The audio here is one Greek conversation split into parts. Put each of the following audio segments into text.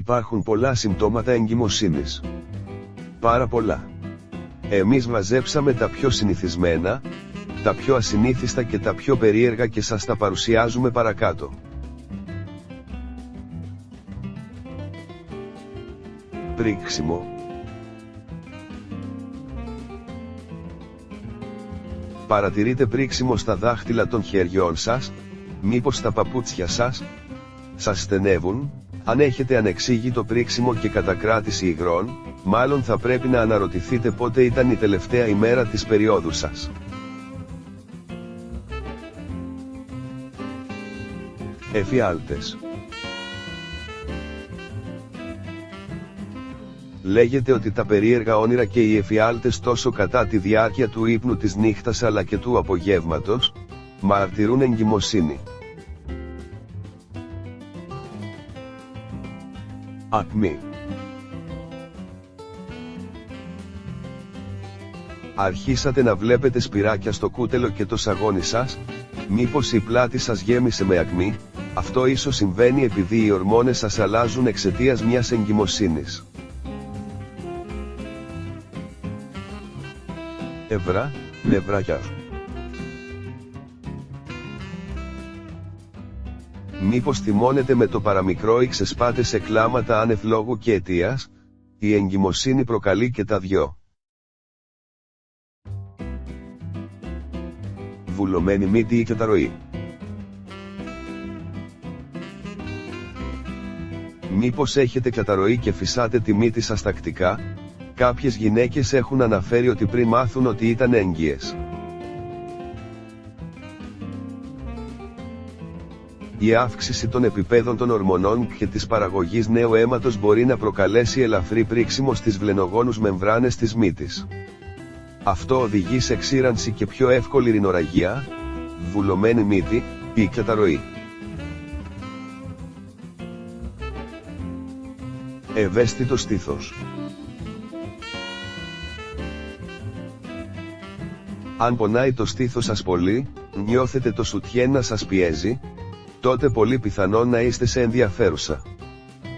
Υπάρχουν πολλά συμπτώματα εγκυμοσύνης. Πάρα πολλά. Εμείς μαζέψαμε τα πιο συνηθισμένα, τα πιο ασυνήθιστα και τα πιο περίεργα και σας τα παρουσιάζουμε παρακάτω. Πρίξιμο. Παρατηρείτε πρίξιμο στα δάχτυλα των χεριών σας? Μήπως στα παπούτσια σας? Σας στενεύουν? Αν έχετε ανεξήγητο πρίξιμο και κατακράτηση υγρών, μάλλον θα πρέπει να αναρωτηθείτε πότε ήταν η τελευταία ημέρα της περίοδου σας. Εφιάλτες. Λέγεται ότι τα περίεργα όνειρα και οι εφιάλτες τόσο κατά τη διάρκεια του ύπνου της νύχτας αλλά και του απογεύματος, μαρτυρούν εγκυμοσύνη. Ακμή. Αρχίσατε να βλέπετε σπυράκια στο κούτελο και το σαγόνι σας? Μήπως η πλάτη σας γέμισε με ακμή? Αυτό ίσως συμβαίνει επειδή οι ορμόνες σας αλλάζουν εξαιτίας μιας εγκυμοσύνης. Ευρά, νευράκια. Μήπως θυμώνετε με το παραμικρό ή ξεσπάτε σε κλάματα άνευ λόγου και αιτίας? Η εγκυμοσύνη προκαλεί και τα δυο. Βουλωμένη μύτη ή καταρροή. Μήπως έχετε καταρροή και φυσάτε τη μύτη σας τακτικά? Κάποιες γυναίκες έχουν αναφέρει ότι πριν μάθουν ότι ήταν έγκυες. Η αύξηση των επιπέδων των ορμονών και της παραγωγής νέου αίματος μπορεί να προκαλέσει ελαφρύ πρίξιμο στις βλενογόνους μεμβράνες της μύτης. Αυτό οδηγεί σε ξύρανση και πιο εύκολη ρινορραγία, βουλωμένη μύτη ή καταρροή. Ευαίσθητο στήθος. Αν πονάει το στήθος σας πολύ, νιώθετε το σουτιέν να σας πιέζει, τότε πολύ πιθανόν να είστε σε ενδιαφέρουσα.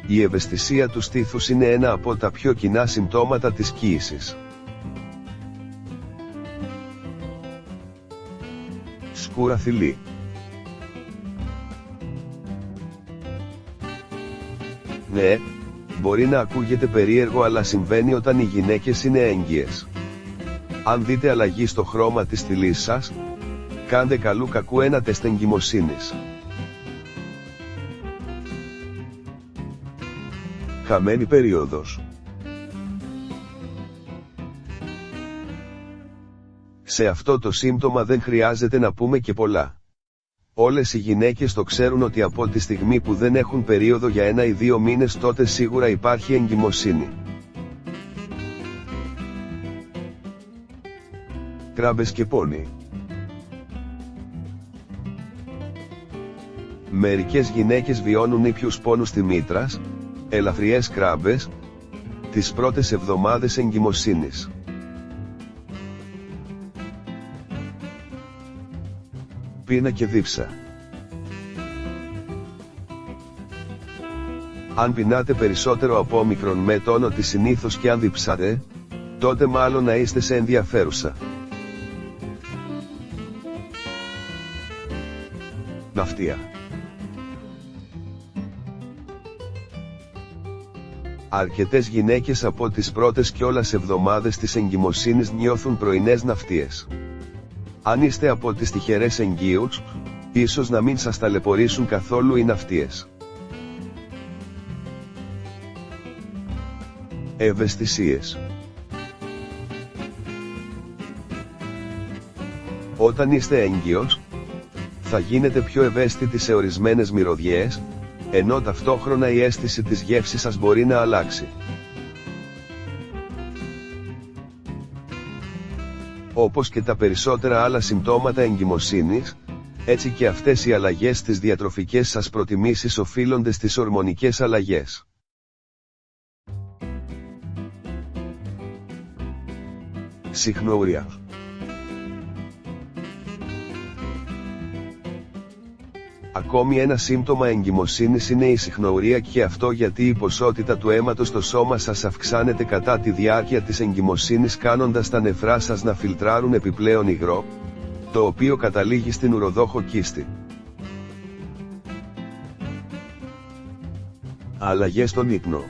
Η ευαισθησία του στήθους είναι ένα από τα πιο κοινά συμπτώματα της κύησης. Σκούρα θηλή. Ναι, μπορεί να ακούγεται περίεργο αλλά συμβαίνει όταν οι γυναίκες είναι έγκυες. Αν δείτε αλλαγή στο χρώμα της θηλής σας, κάντε καλού κακού ένα τεστ εγκυμοσύνης. Χαμένη περίοδος. Σε αυτό το σύμπτωμα δεν χρειάζεται να πούμε και πολλά. Όλες οι γυναίκες το ξέρουν ότι από τη στιγμή που δεν έχουν περίοδο για 1 ή 2 μήνες τότε σίγουρα υπάρχει εγκυμοσύνη. Κράμπες και πόνοι. Μερικές γυναίκες βιώνουν ήπιους πόνους στη μήτρας, ελαφριές κράμπες, τις πρώτες εβδομάδες εγκυμοσύνης. Πείνα και δίψα. Αν πεινάτε περισσότερο από όμικρον με τόνο τη συνήθως και αν διψάτε, τότε μάλλον να είστε σε ενδιαφέρουσα. Ναυτία. Αρκετές γυναίκες από τις πρώτες κιόλας εβδομάδες της εγκυμοσύνης νιώθουν πρωινές ναυτίες. Αν είστε από τις τυχερές εγκύους, ίσως να μην σας ταλαιπωρήσουν καθόλου οι ναυτίες. Ευαισθησίες. Όταν είστε έγκυος, θα γίνετε πιο ευαίσθητοι σε ορισμένες μυρωδιές, ενώ ταυτόχρονα η αίσθηση της γεύσης σας μπορεί να αλλάξει. Όπως και τα περισσότερα άλλα συμπτώματα εγκυμοσύνης, έτσι και αυτές οι αλλαγές στις διατροφικές σας προτιμήσεις οφείλονται στις ορμονικές αλλαγές. Συχνόουρια. Ακόμη ένα σύμπτωμα εγκυμοσύνης είναι η συχνορία, και αυτό γιατί η ποσότητα του αίματος στο σώμα σας αυξάνεται κατά τη διάρκεια της εγκυμοσύνης, κάνοντας τα νεφρά σας να φιλτράρουν επιπλέον υγρό, το οποίο καταλήγει στην ουροδόχο κίστη. Αλλαγές στον ύπνο.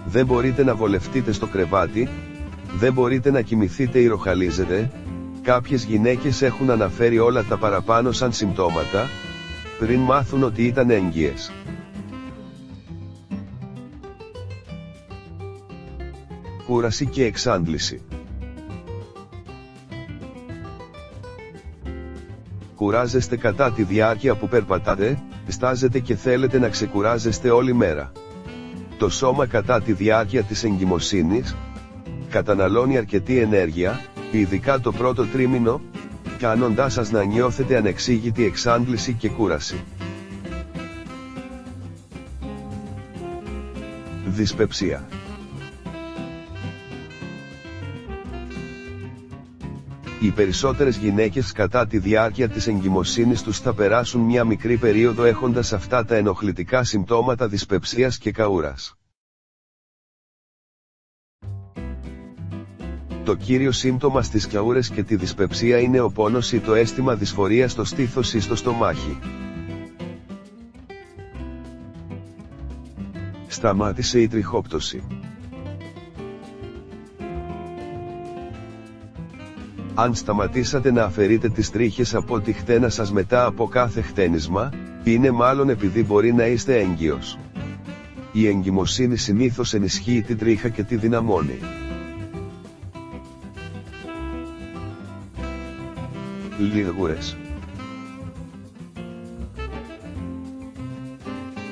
Δεν μπορείτε να βολευτείτε στο κρεβάτι, δεν μπορείτε να κοιμηθείτε ή ροχαλίζετε. Κάποιες γυναίκες έχουν αναφέρει όλα τα παραπάνω σαν συμπτώματα, πριν μάθουν ότι ήταν έγκυες. Κούραση και εξάντληση. Κουράζεστε κατά τη διάρκεια που περπατάτε, στάζετε και θέλετε να ξεκουράζεστε όλη μέρα. Το σώμα κατά τη διάρκεια της εγκυμοσύνης καταναλώνει αρκετή ενέργεια, ειδικά το πρώτο τρίμηνο, κάνοντάς σας να νιώθετε ανεξήγητη εξάντληση και κούραση. Δυσπεψία. Οι περισσότερες γυναίκες κατά τη διάρκεια της εγκυμοσύνης τους θα περάσουν μια μικρή περίοδο έχοντας αυτά τα ενοχλητικά συμπτώματα δυσπεψίας και καούρας. Το κύριο σύμπτωμα στις καούρες και τη δυσπεψία είναι ο πόνος ή το αίσθημα δυσφορίας στο στήθος ή στο στομάχι. Σταμάτησε η τριχόπτωση. Αν σταματήσατε να αφαιρείτε τις τρίχες από τη χτένα σας μετά από κάθε χτένισμα, είναι μάλλον επειδή μπορεί να είστε έγκυος. Η εγκυμοσύνη συνήθως ενισχύει την τρίχα και τη δυναμώνει. Λιγούρες.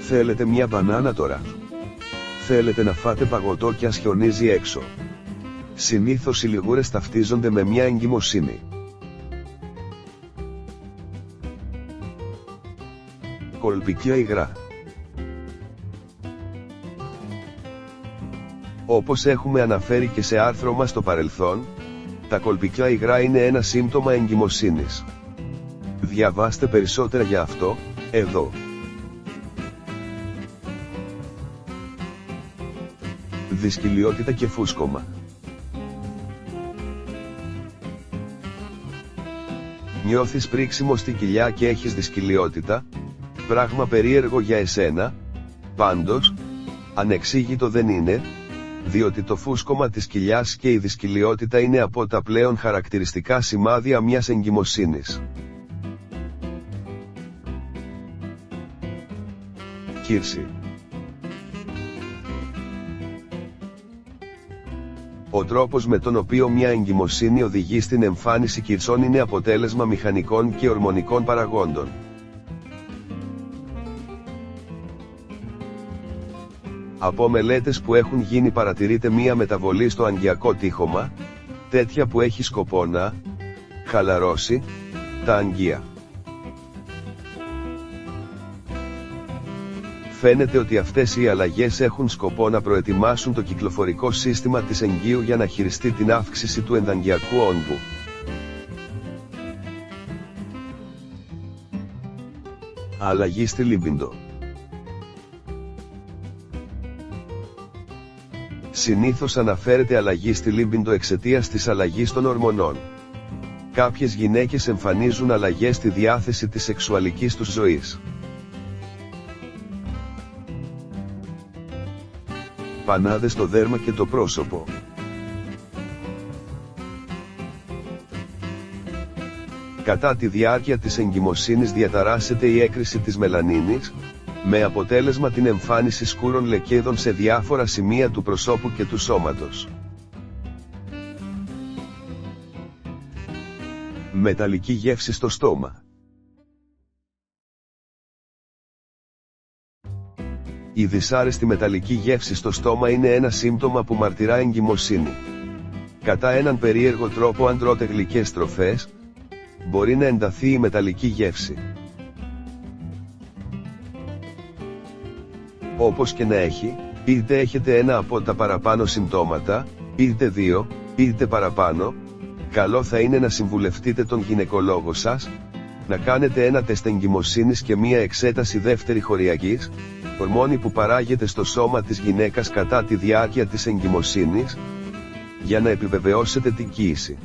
Θέλετε μια μπανάνα τώρα? Θέλετε να φάτε παγωτό και ας χιονίζει έξω? Συνήθως οι λιγούρες ταυτίζονται με μια εγκυμοσύνη. Κολπικιά υγρά. Όπως έχουμε αναφέρει και σε άρθρο μας στο παρελθόν, τα κολπικιά υγρά είναι ένα σύμπτωμα εγκυμοσύνης. Διαβάστε περισσότερα για αυτό, εδώ. Δυσκολιότητα και φούσκωμα. Νιώθεις πρίξιμο στην κοιλιά και έχεις δυσκολιότητα? Πράγμα περίεργο για εσένα? Πάντως, ανεξήγητο δεν είναι, διότι το φούσκωμα της κοιλιάς και η δυσκολιότητα είναι από τα πλέον χαρακτηριστικά σημάδια μιας εγκυμοσύνης. Κύρση. Ο τρόπος με τον οποίο μια εγκυμοσύνη οδηγεί στην εμφάνιση κυρσών είναι αποτέλεσμα μηχανικών και ορμονικών παραγόντων. Από μελέτες που έχουν γίνει παρατηρείται μία μεταβολή στο αγκιακό τείχομα, τέτοια που έχει σκοπό να χαλαρώσει τα αγγεία. Φαίνεται ότι αυτές οι αλλαγές έχουν σκοπό να προετοιμάσουν το κυκλοφορικό σύστημα της εγγύου για να χειριστεί την αύξηση του ενδαγκιακού όγκου. Αλλαγή στη λίμπιντο. Συνήθως αναφέρεται αλλαγή στη λίμπιντο εξαιτίας της αλλαγής των ορμονών. Κάποιες γυναίκες εμφανίζουν αλλαγές στη διάθεση της σεξουαλικής τους ζωής. Πανάδες στο δέρμα και το πρόσωπο. Κατά τη διάρκεια της εγκυμοσύνης διαταράσσεται η έκρηση της μελανίνης, με αποτέλεσμα την εμφάνιση σκούρων λεκέδων σε διάφορα σημεία του προσώπου και του σώματος. Μεταλλική γεύση στο στόμα. Η δυσάρεστη μεταλλική γεύση στο στόμα είναι ένα σύμπτωμα που μαρτυρά εγκυμοσύνη. Κατά έναν περίεργο τρόπο, αν τρώτε γλυκές τροφές, μπορεί να ενταθεί η μεταλλική γεύση. Όπως και να έχει, είτε έχετε ένα από τα παραπάνω συμπτώματα, είτε δύο, είτε παραπάνω, καλό θα είναι να συμβουλευτείτε τον γυναικολόγο σας, να κάνετε ένα τεστ εγκυμοσύνης και μία εξέταση δεύτερη χοριακής, ορμόνη που παράγεται στο σώμα της γυναίκας κατά τη διάρκεια της εγκυμοσύνης, για να επιβεβαιώσετε την κοίηση.